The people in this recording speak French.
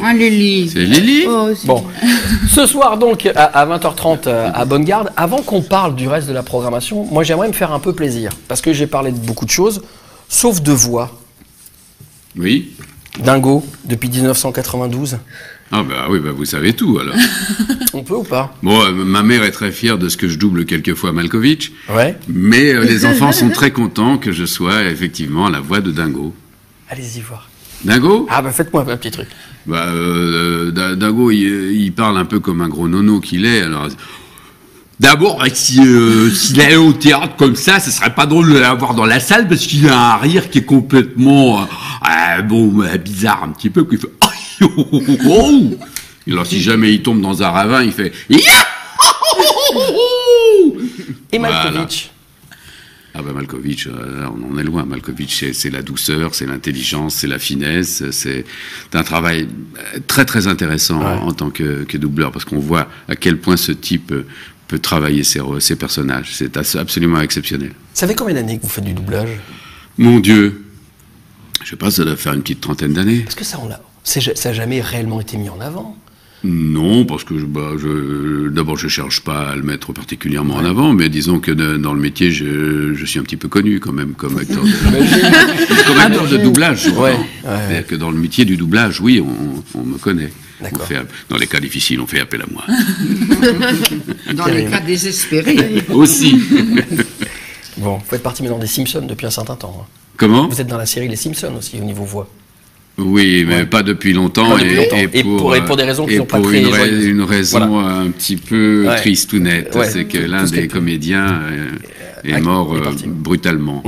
Ah, Lily. C'est Lily. Oh, Bon, ce soir donc à 20h30 à Bonne-Garde, avant qu'on parle du reste de la programmation, moi j'aimerais me faire un peu plaisir, parce que j'ai parlé de beaucoup de choses, sauf de voix. Oui. Dingo, depuis 1992. Ah bah oui, bah vous savez tout alors. On peut ou pas? Bon, ma mère est très fière de ce que je double quelquefois Malkovich, Ouais. mais les enfants sont très contents que je sois effectivement la voix de Dingo. Allez-y voir. Dingo? Ah bah faites-moi un petit truc. Bah, Dingo, il parle un peu comme un gros nono qu'il est. Alors, d'abord, s'il allait au théâtre comme ça serait pas drôle de l'avoir dans la salle parce qu'il a un rire qui est complètement bizarre un petit peu. Qu'il fait. Et alors, si jamais il tombe dans un ravin, il fait. Et Voilà. Malkovich. Ah bah Malkovich, là, on en est loin. Malkovich, c'est la douceur, c'est l'intelligence, c'est la finesse, c'est un travail très très intéressant en tant que doubleur, parce qu'on voit à quel point ce type peut travailler ses personnages. C'est absolument exceptionnel. Ça fait combien d'années que vous faites du doublage? Mon Dieu, je sais pas, ça doit faire une petite trentaine d'années. Parce que ça n'a jamais réellement été mis en avant. Non, parce que d'abord je cherche pas à le mettre particulièrement en avant, mais disons que dans le métier, je suis un petit peu connu quand même comme acteur de doublage. Ouais. C'est-à-dire que dans le métier du doublage, oui, on me connaît. D'accord. Dans les cas difficiles, on fait appel à moi. Dans les cas désespérés. Aussi. Bon, vous faites partie maintenant des Simpsons depuis un certain temps. Comment? Vous êtes dans la série Les Simpsons aussi au niveau voix. Oui, mais pas depuis longtemps. Pas depuis longtemps. Et pour des raisons qui sont pas très joyeuses. Une raison Voilà. un petit peu triste ou nette. Ouais. C'est que l'un Tout ce des qu'elle peut. comédiens est mort est parti. brutalement.